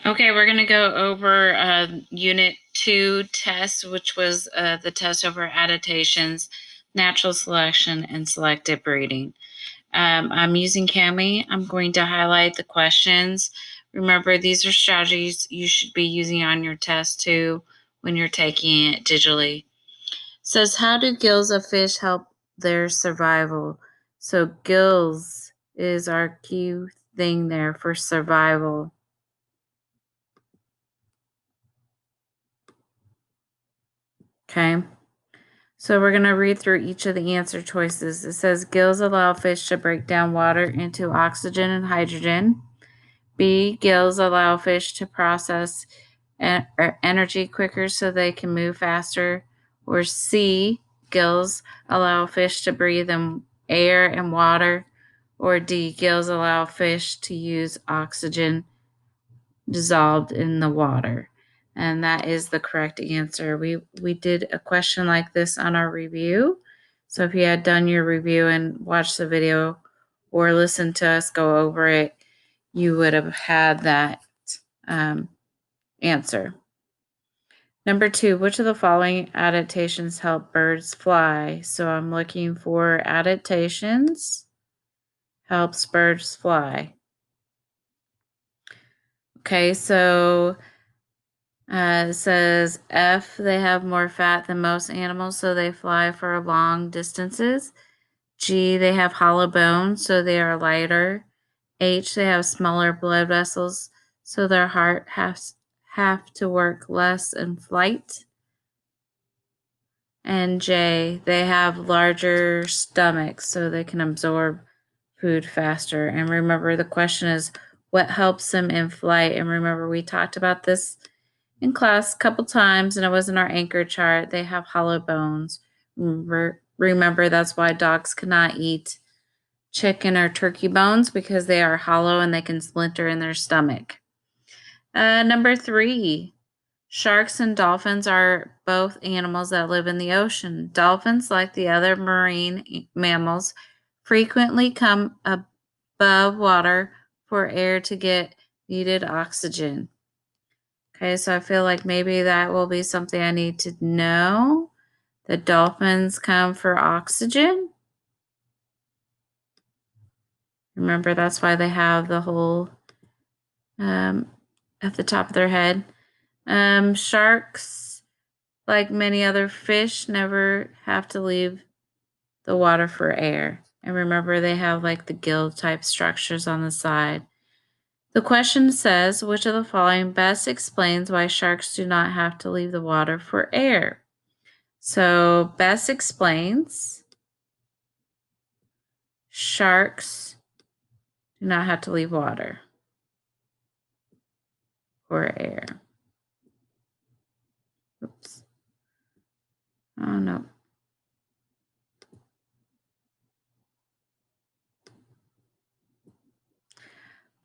Okay, we're going to go over Unit 2 test, which was the test over adaptations, natural selection, and selective breeding. I'm using Kami. I'm going to highlight the questions. Remember, these are strategies you should be using on your test too when you're taking it digitally. It says, how do gills of fish help their survival? So gills is our key thing there for survival. Okay. So we're going to read through each of the answer choices. It says gills allow fish to break down water into oxygen and hydrogen. B, gills allow fish to process energy quicker so they can move faster. Or C, gills allow fish to breathe in air and water. Or D, gills allow fish to use oxygen dissolved in the water. And that is the correct answer. We did a question like this on our review. So if you had done your review and watched the video or listened to us go over it, you would have had that answer. Number 2, which of the following adaptations help birds fly? So I'm looking for adaptations helps birds fly. Okay, so it says F, they have more fat than most animals, so they fly for long distances. G, they have hollow bones, so they are lighter. H, they have smaller blood vessels, so their heart have to work less in flight. And J, they have larger stomachs, so they can absorb food faster. And remember, the question is, what helps them in flight? And remember, we talked about this in class a couple times, and it was in our anchor chart. They have hollow bones. Remember, that's why dogs cannot eat chicken or turkey bones, because they are hollow and they can splinter in their stomach. Number 3, sharks and dolphins are both animals that live in the ocean. Dolphins, like the other marine mammals, frequently come above water for air to get needed oxygen. Okay, so I feel like maybe that will be something I need to know. The dolphins come for oxygen. Remember, that's why they have the hole at the top of their head. Sharks, like many other fish, never have to leave the water for air. And remember, they have like the gill type structures on the side. The question says, which of the following best explains why sharks do not have to leave the water for air? So best explains sharks do not have to leave water for air. Oops. Oh no.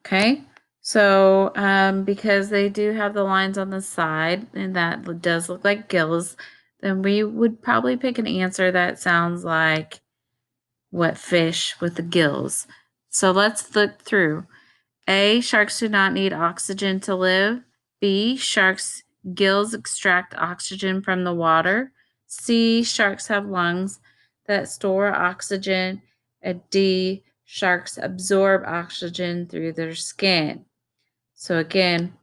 Okay. So because they do have the lines on the side, and that does look like gills, then we would probably pick an answer that sounds like what fish with the gills. So let's look through. A, sharks do not need oxygen to live. B, sharks' gills extract oxygen from the water. C, sharks have lungs that store oxygen. And D, sharks absorb oxygen through their skin. So again,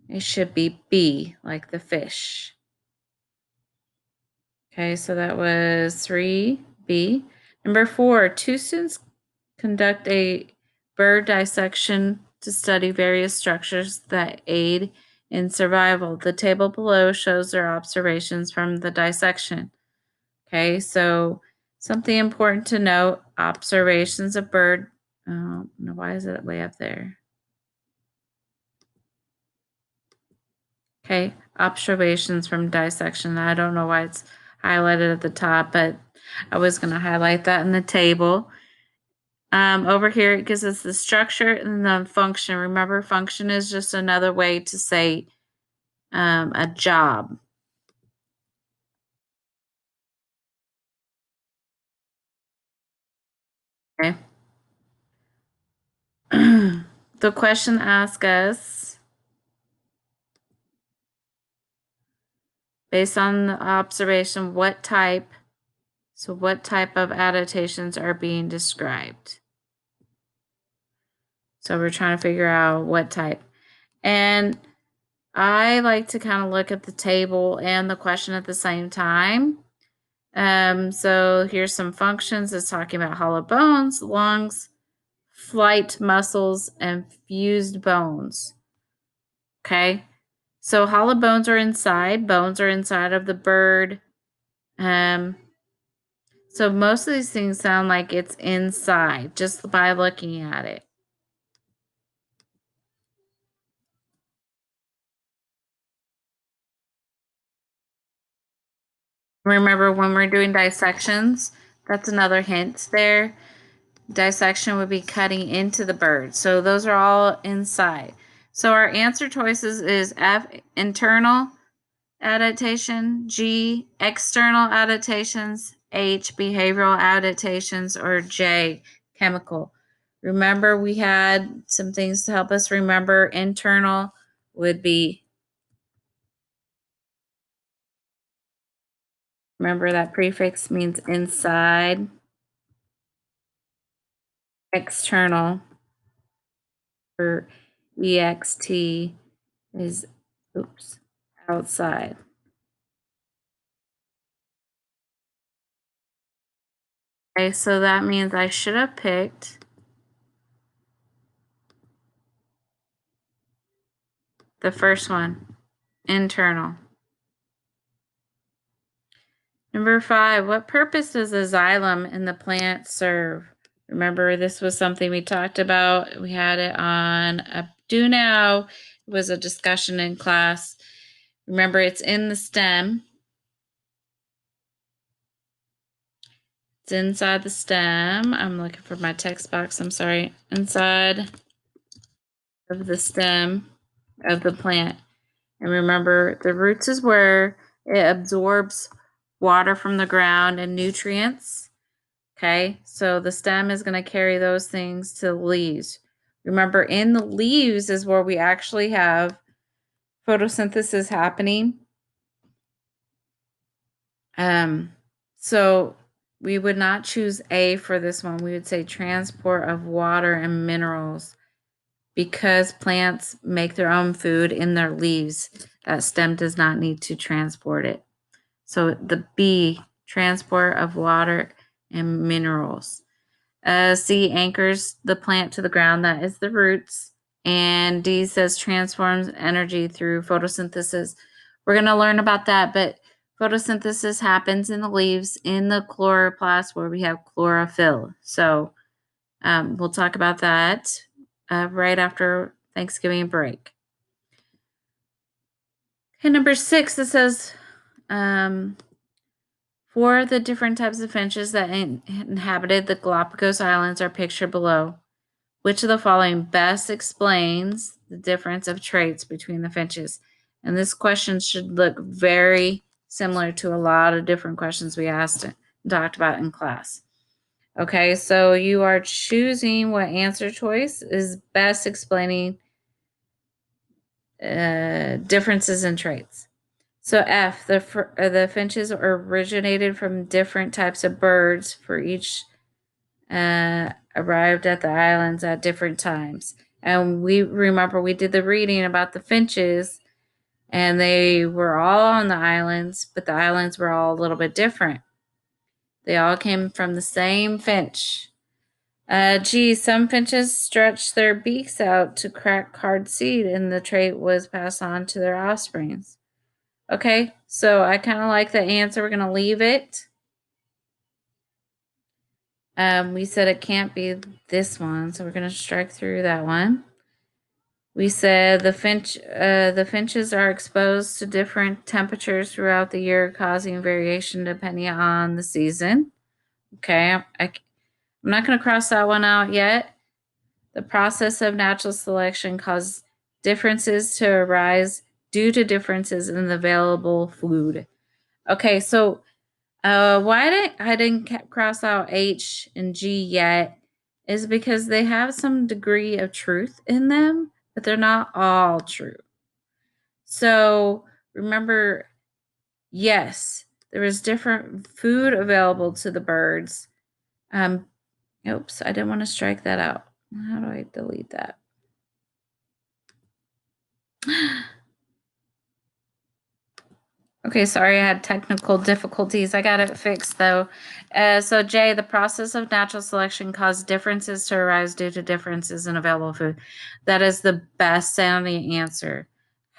it should be B, like the fish. Okay, so that was 3B. Number 4, 2 students conduct a bird dissection to study various structures that aid in survival. The table below shows their observations from the dissection. Okay, so something important to note, observations of bird. Oh, no, why is it way up there? Okay, observations from dissection. I don't know why it's highlighted at the top, but I was going to highlight that in the table. Over here, it gives us the structure and the function. Remember, function is just another way to say a job. Okay. The question asks us, Based on the observation, what type of adaptations are being described? So we're trying to figure out what type. And I like to kind of look at the table and the question at the same time. So here's some functions. It's talking about hollow bones, lungs, flight muscles, and fused bones. Okay. So hollow bones are inside. Bones are inside of the bird. So most of these things sound like it's inside just by looking at it. Remember when we're doing dissections, that's another hint there. Dissection would be cutting into the bird. So those are all inside. So our answer choices is F, internal adaptation, G, external adaptations, H, behavioral adaptations, or J, chemical. Remember, we had some things to help us remember. Internal would be, remember that prefix means inside. External for EXT is, oops, outside. Okay, so that means I should have picked the first one, internal. Number 5, what purpose does the xylem in the plant serve? Remember, this was something we talked about. We had it on a Do Now. It was a discussion in class. Remember, it's in the stem. It's inside the stem. I'm looking for my text box. I'm sorry. Inside of the stem of the plant. And remember, the roots is where it absorbs water from the ground and nutrients. Okay, so the stem is going to carry those things to the leaves. Remember, in the leaves is where we actually have photosynthesis happening. So we would not choose A for this one. We would say transport of water and minerals because plants make their own food in their leaves. That stem does not need to transport it. So the B, transport of water and minerals. C, anchors the plant to the ground. That is the roots. And D says transforms energy through photosynthesis. We're going to learn about that, but photosynthesis happens in the leaves in the chloroplast where we have chlorophyll. So we'll talk about that right after Thanksgiving break. Okay, number 6, it says for the different types of finches that inhabited the Galapagos Islands are pictured below. Which of the following best explains the difference of traits between the finches? And this question should look very similar to a lot of different questions we asked and talked about in class. Okay, so you are choosing what answer choice is best explaining differences in traits. So F, the finches originated from different types of birds for each arrived at the islands at different times. And we remember we did the reading about the finches, and they were all on the islands, but the islands were all a little bit different. They all came from the same finch. G, some finches stretched their beaks out to crack hard seed, and the trait was passed on to their offsprings. Okay, so I kind of like the answer. We're going to leave it. We said it can't be this one, so we're going to strike through that one. We said the finches are exposed to different temperatures throughout the year, causing variation depending on the season. Okay, I'm not going to cross that one out yet. The process of natural selection causes differences to arise due to differences in the available food. Okay, so why I didn't cross out H and G yet is because they have some degree of truth in them, but they're not all true. So remember, Yes, there was different food available to the birds. Oops, I didn't want to strike that out. How do I delete that? Okay, sorry, I had technical difficulties. I got it fixed though. So J, the process of natural selection caused differences to arise due to differences in available food. That is the best sounding answer.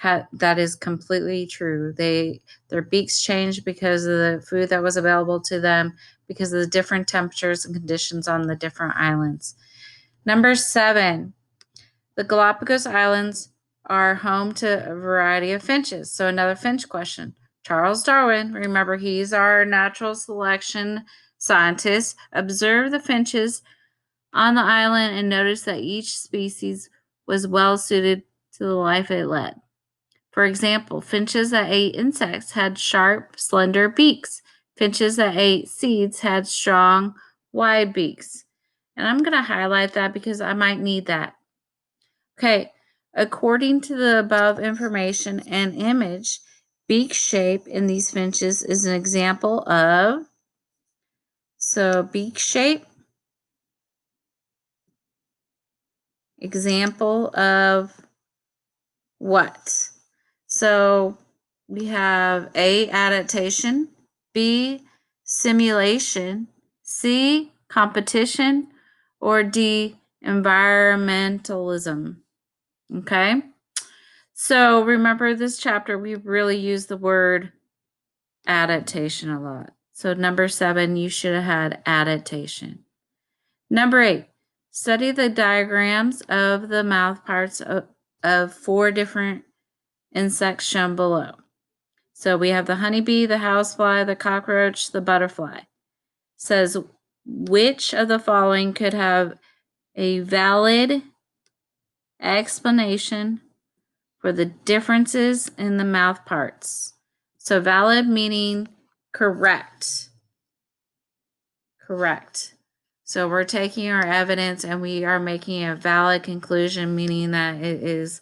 That is completely true. Their beaks changed because of the food that was available to them, because of the different temperatures and conditions on the different islands. Number 7, the Galapagos Islands are home to a variety of finches. So another finch question. Charles Darwin, remember he's our natural selection scientist, observed the finches on the island and noticed that each species was well suited to the life it led. For example, finches that ate insects had sharp, slender beaks. Finches that ate seeds had strong, wide beaks. And I'm going to highlight that because I might need that. Okay, according to the above information and image, beak shape in these finches is an example of, so beak shape, example of what? So we have A, adaptation, B, simulation, C, competition, or D, environmentalism. Okay? So remember this chapter, we really use the word adaptation a lot. So number 7, you should have had adaptation. Number 8, study the diagrams of the mouth parts of 4 different insects shown below. So we have the honeybee, the housefly, the cockroach, the butterfly. Says which of the following could have a valid explanation for the differences in the mouth parts. So valid meaning correct. Correct. So we're taking our evidence and we are making a valid conclusion, meaning that it is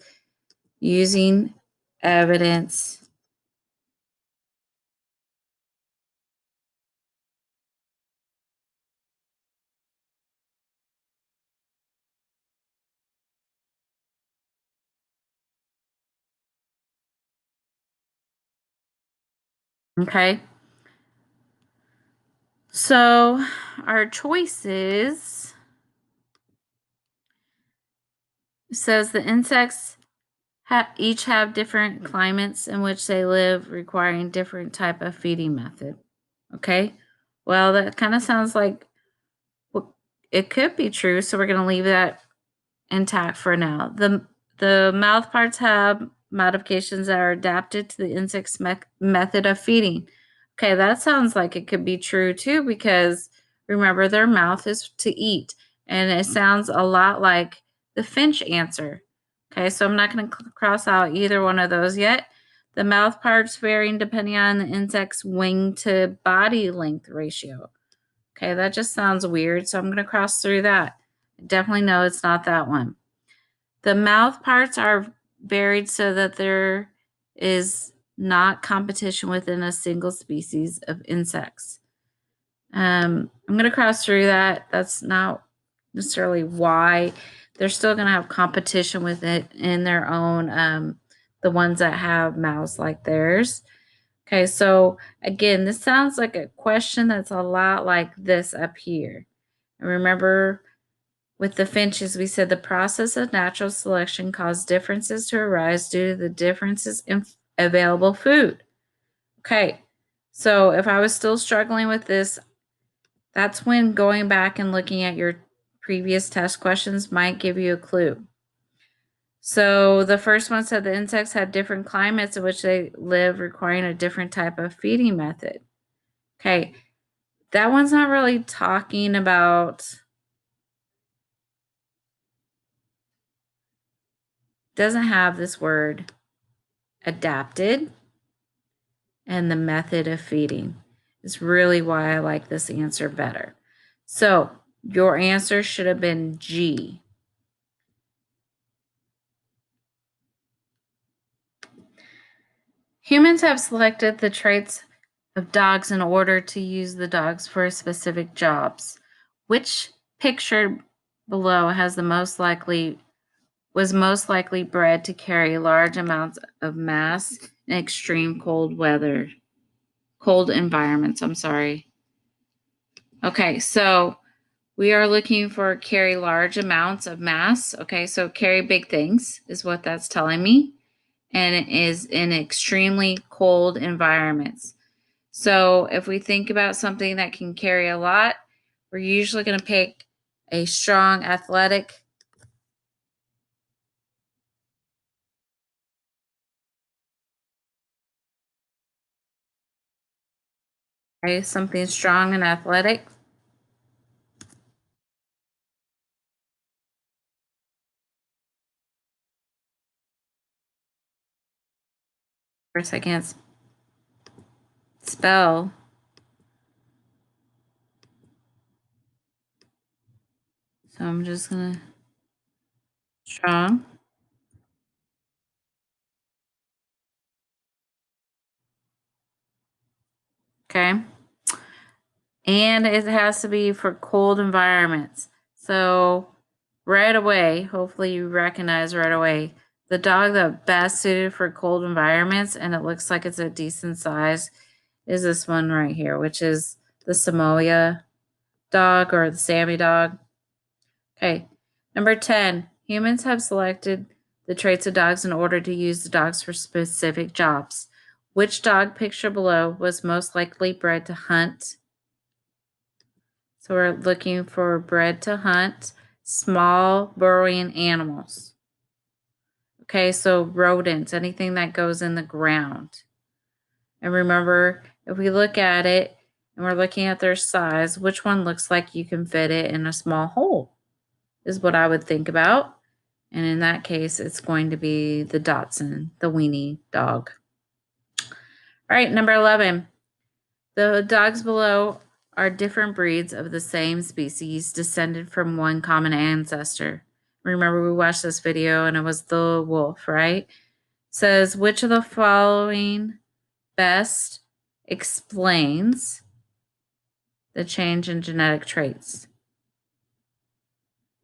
using evidence. Okay. So our choices says the insects each have different climates in which they live, requiring different type of feeding method. Okay. Well, that kind of sounds like it could be true. So we're going to leave that intact for now. The mouth parts have modifications that are adapted to the insect's method of feeding. Okay, that sounds like it could be true too, because remember their mouth is to eat, and it sounds a lot like the finch answer. Okay, so I'm not going to cross out either one of those yet. The mouth parts varying depending on the insect's wing to body length ratio. Okay, that just sounds weird, so I'm going to cross through that. I definitely know it's not that one. The mouth parts are varied so that there is not competition within a single species of insects. I'm going to cross through that. That's not necessarily why. They're still going to have competition with it in their own, the ones that have mouths like theirs. Okay, so again, this sounds like a question that's a lot like this up here. And remember, with the finches, we said the process of natural selection caused differences to arise due to the differences in available food. Okay, so if I was still struggling with this, that's when going back and looking at your previous test questions might give you a clue. So the first one said the insects had different climates in which they live, requiring a different type of feeding method. Okay, that one's not really talking about, doesn't have this word adapted and the method of feeding is really why I like this answer better. So your answer should have been G. Humans have selected the traits of dogs in order to use the dogs for specific jobs. Which picture below has the most likely was most likely bred to carry large amounts of mass in extreme cold environments, I'm sorry. Okay, so we are looking for carry large amounts of mass. Okay, so carry big things is what that's telling me. And it is in extremely cold environments. So if we think about something that can carry a lot, we're usually going to pick a strong, athletic, okay, something strong and athletic. Of course, I can't spell. So I'm just going to strong. Okay. And it has to be for cold environments. So right away, hopefully you recognize right away, the dog that best suited for cold environments, and it looks like it's a decent size, is this one right here, which is the Samoa dog or the Sammy dog. Okay, number 10, humans have selected the traits of dogs in order to use the dogs for specific jobs. Which dog picture below was most likely bred to hunt? So we're looking for bred to hunt small burrowing animals. Okay, so rodents, anything that goes in the ground. And remember, if we look at it and we're looking at their size, which one looks like you can fit it in a small hole is what I would think about. And in that case, it's going to be the Dachshund, the weenie dog. All right, number 11. The dogs below are different breeds of the same species descended from one common ancestor. Remember, we watched this video and it was the wolf, right? Says, which of the following best explains the change in genetic traits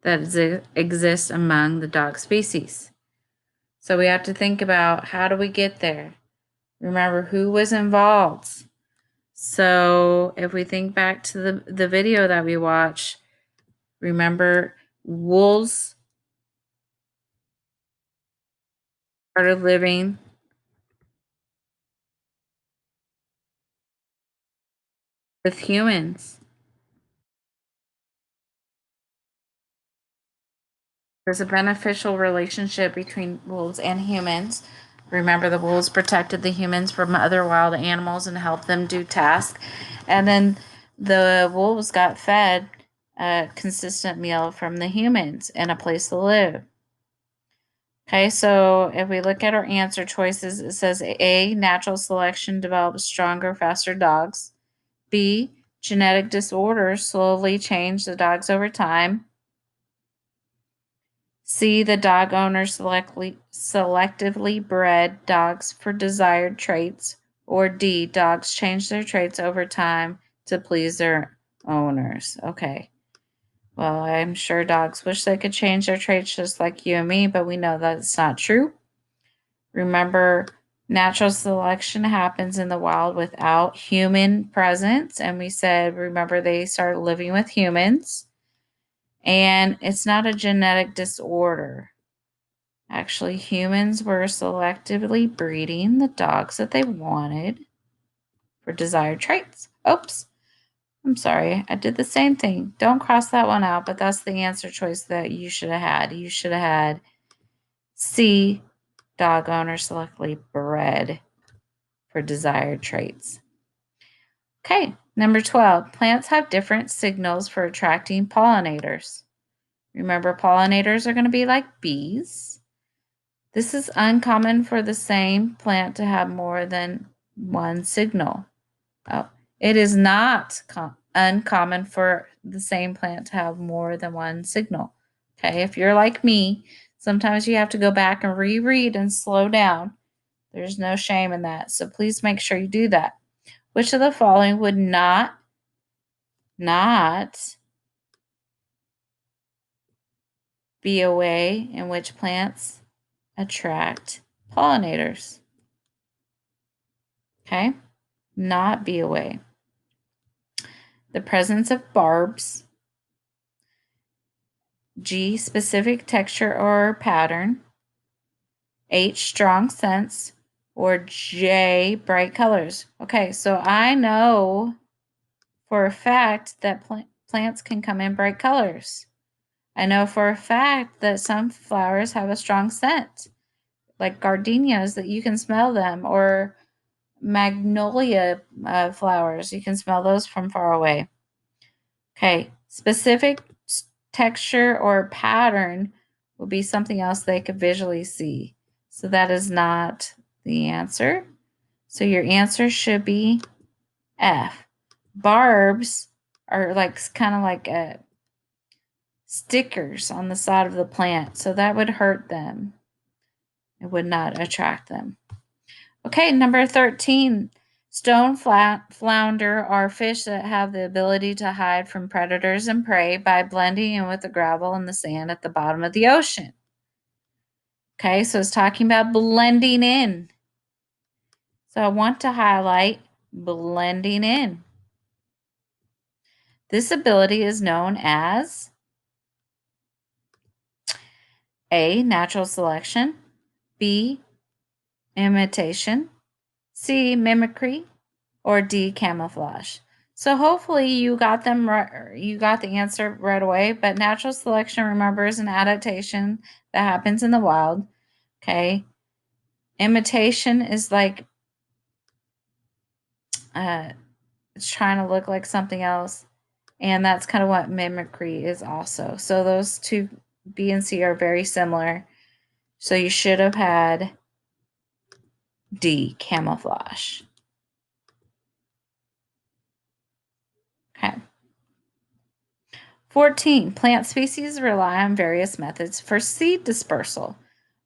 that exist among the dog species? So we have to think about, how do we get there? Remember, who was involved? So if we think back to the video that we watched, remember wolves started living with humans. There's a beneficial relationship between wolves and humans. Remember, the wolves protected the humans from other wild animals and helped them do tasks. And then the wolves got fed a consistent meal from the humans and a place to live. Okay, so if we look at our answer choices, it says A, natural selection develops stronger, faster dogs. B, genetic disorders slowly change the dogs over time. C, the dog owner selectively bred dogs for desired traits. Or D, dogs change their traits over time to please their owners. Okay. Well, I'm sure dogs wish they could change their traits just like you and me, but we know that it's not true. Remember, natural selection happens in the wild without human presence. And we said, remember, they started living with humans. And it's not a genetic disorder. Actually, humans were selectively breeding the dogs that they wanted for desired traits. Oops. I'm sorry. I did the same thing. Don't cross that one out, but that's the answer choice that you should have had. You should have had C, dog owner selectively bred for desired traits. Okay, number 12. Plants have different signals for attracting pollinators. Remember, pollinators are going to be like bees. This is uncommon for the same plant to have more than one signal. Oh, it is not uncommon for the same plant to have more than one signal. Okay, if you're like me, sometimes you have to go back and reread and slow down. There's no shame in that. So please make sure you do that. Which of the following would not be a way in which plants attract pollinators? Okay, not be a way. The presence of barbs. G, specific texture or pattern. H, strong scents. Or J, bright colors. Okay, so I know for a fact that plants can come in bright colors. I know for a fact that some flowers have a strong scent, like gardenias, that you can smell them, or magnolia flowers. You can smell those from far away. Okay, specific texture or pattern will be something else they could visually see. So that is not the answer. So your answer should be F. Barbs are like kind of like stickers on the side of the plant, so that would hurt them. It would not attract them. Okay, number 13. Stone flounder are fish that have the ability to hide from predators and prey by blending in with the gravel and the sand at the bottom of the ocean. Okay, so it's talking about blending in. So I want to highlight blending in. This ability is known as A, natural selection, B, imitation, C, mimicry, or D, camouflage. So hopefully you got them right, you got the answer right away, but natural selection, remember, is an adaptation that happens in the wild. Okay. Imitation is like it's trying to look like something else. And that's kind of what mimicry is also. So those two, B and C, are very similar. So you should have had D, camouflage. Okay. 14. Plant species rely on various methods for seed dispersal.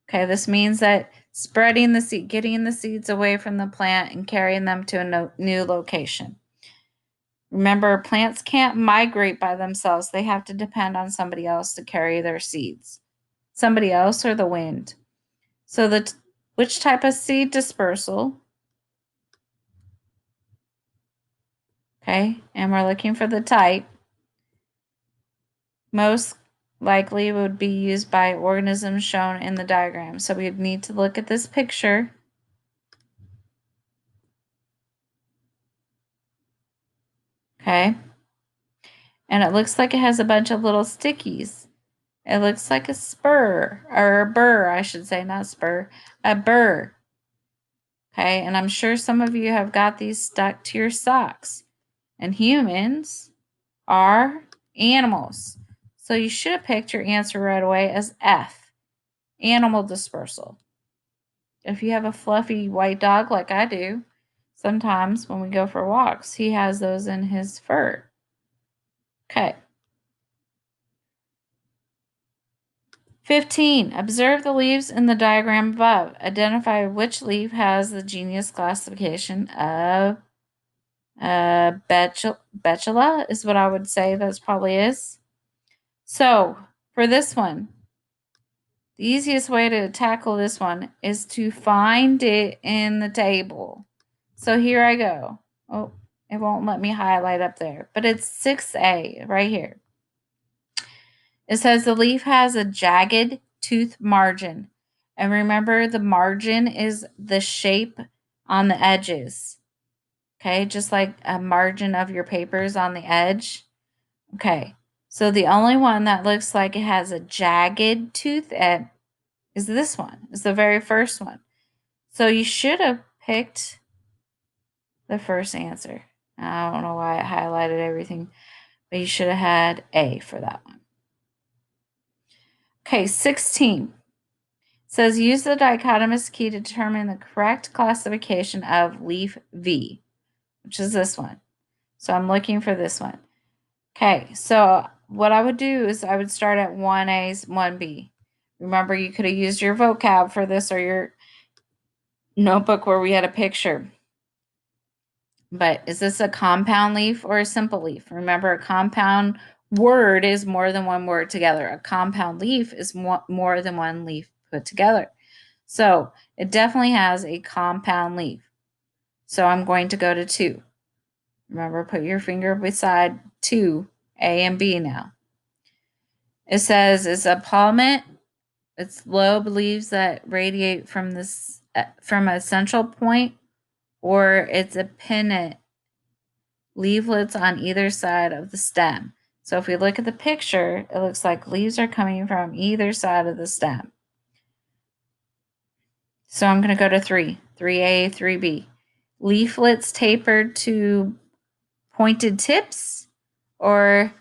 Okay, this means that spreading the seed, getting the seeds away from the plant and carrying them to a new location. Remember, plants can't migrate by themselves. They have to depend on somebody else to carry their seeds. Somebody else or the wind. So which type of seed dispersal? Okay, and we're looking for the type. Most likely would be used by organisms shown in the diagram. So we need to look at this picture. Okay. And it looks like it has a bunch of little stickies. It looks like a spur, or a burr, I should say, not spur, a burr. Okay, and I'm sure some of you have got these stuck to your socks. And humans are animals. So you should have picked your answer right away as F, animal dispersal. If you have a fluffy white dog like I do, sometimes when we go for walks, he has those in his fur. Okay. 15. Observe the leaves in the diagram above. Identify which leaf has the genus classification of Betula is what I would say that's probably is. So for this one, the easiest way to tackle this one is to find it in the table. So here I go. Oh, it won't let me highlight up there, but it's 6A right here. It says the leaf has a jagged tooth margin. And remember, the margin is the shape on the edges. Okay, just like a margin of your papers on the edge. Okay, so the only one that looks like it has a jagged tooth is this one. It's the very first one. So you should have picked the first answer. I don't know why it highlighted everything, but you should have had A for that one. Okay, 16. Says use the dichotomous key to determine the correct classification of leaf V, which is this one. So I'm looking for this one. Okay, so what I would do is I would start at 1A, 1B. Remember, you could have used your vocab for this or notebook where we had a picture. But is this a compound leaf or a simple leaf? Remember, a compound word is more than one word together. A compound leaf is more than one leaf put together. So it definitely has a compound leaf. So I'm going to go to 2. Remember, put your finger beside 2, A and B now. It says it's a palmate. It's lobe leaves that radiate from a central point, or it's a pinnate, leaflets on either side of the stem. So if we look at the picture, it looks like leaves are coming from either side of the stem. So I'm going to go to 3, 3A, 3B. Leaflets tapered to pointed tips, or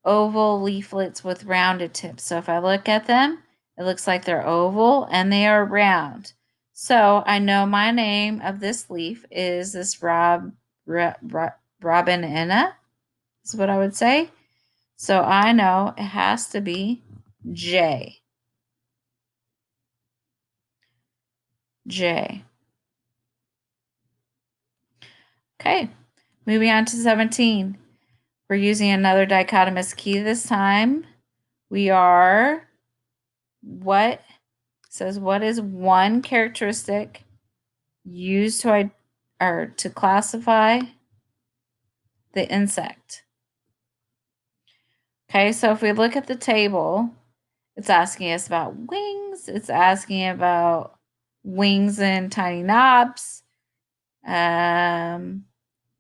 oval leaflets with rounded tips. So if I look at them, it looks like they're oval and they are round. So I know my name of this leaf is this Robinina, is what I would say. So I know it has to be J. J. Okay, moving on to 17. We're using another dichotomous key this time. We are, what says, what is one characteristic used to classify the insect? Okay, so if we look at the table, it's asking us about wings. It's asking about wings and tiny knobs.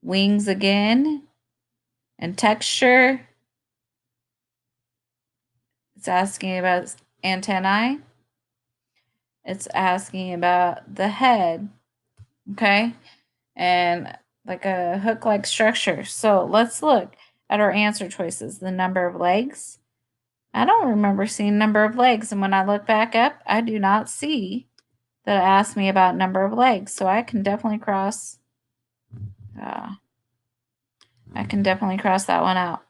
Wings again, and texture. It's asking about antennae. It's asking about the head, okay? And like a hook-like structure. So let's look at our answer choices. The number of legs. I don't remember seeing number of legs. And when I look back up, I do not see that it asked me about number of legs. So I can definitely cross that one out.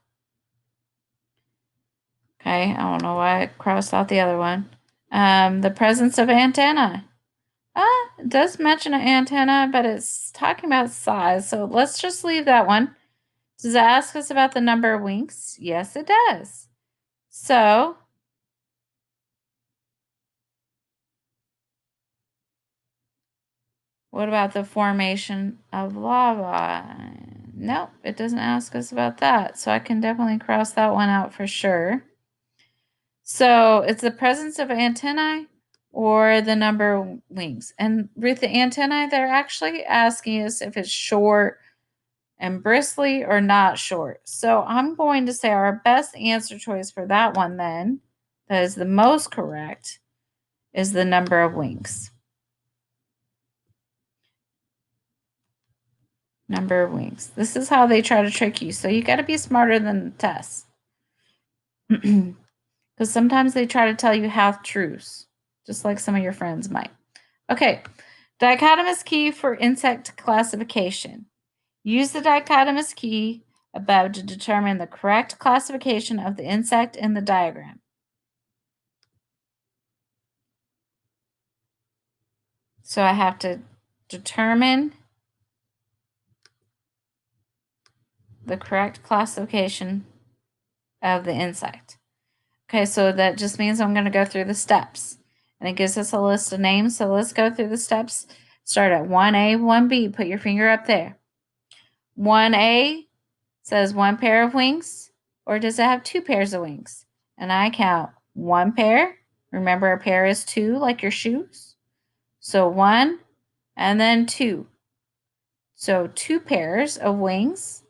Okay, I don't know why I crossed out the other one. The presence of antenna. It does mention an antenna, but it's talking about size. So let's just leave that one. Does it ask us about the number of wings? Yes, it does. So what about the formation of lava? Nope, it doesn't ask us about that. So I can definitely cross that one out for sure. So it's the presence of antennae or the number of wings. And with the antennae, they're actually asking us if it's short and bristly or not short. So I'm going to say our best answer choice for that one then, that is the most correct, is the number of wings. Number of wings. This is how they try to trick you. So you got to be smarter than the test. Because sometimes they try to tell you half truths, just like some of your friends might. Okay, dichotomous key for insect classification. Use the dichotomous key above to determine the correct classification of the insect in the diagram. So I have to determine the correct classification of the insect. Okay, so that just means I'm going to go through the steps. And it gives us a list of names. So let's go through the steps. Start at 1A, 1B. Put your finger up there. 1A says 1 pair of wings, or does it have 2 pairs of wings? And I count 1 pair. Remember, a pair is 2, like your shoes. So 1 and then 2. So 2 pairs of wings.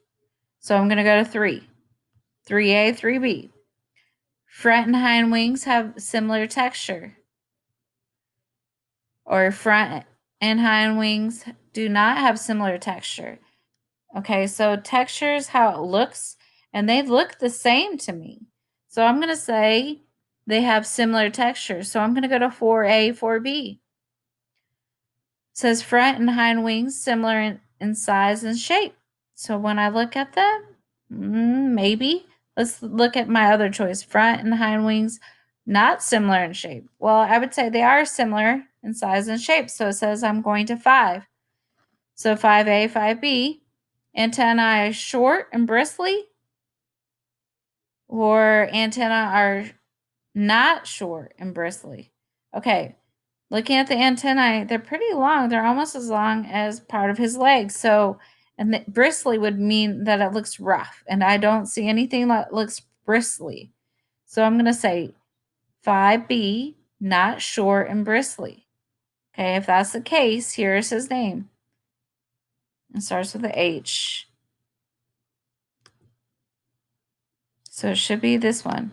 So I'm going to go to 3. 3A, 3B. Front and hind wings have similar texture. Or front and hind wings do not have similar texture. Okay, so texture is how it looks, and they look the same to me. So I'm going to say they have similar texture. So I'm going to go to 4A, 4B. It says front and hind wings similar in size and shape. So when I look at them, maybe. Let's look at my other choice. Front and hind wings Not similar in shape. Well, I would say they are similar in size and shape. So it says I'm going to 5. So 5A, 5B. Antennae are short and bristly, or antennae are not short and bristly. Okay, looking at the antennae, they're pretty long. They're almost as long as part of his leg. So, and the bristly would mean that it looks rough, and I don't see anything that looks bristly. So I'm going to say 5B, not short and bristly. Okay, if that's the case, here's his name. It starts with a H. So it should be this one.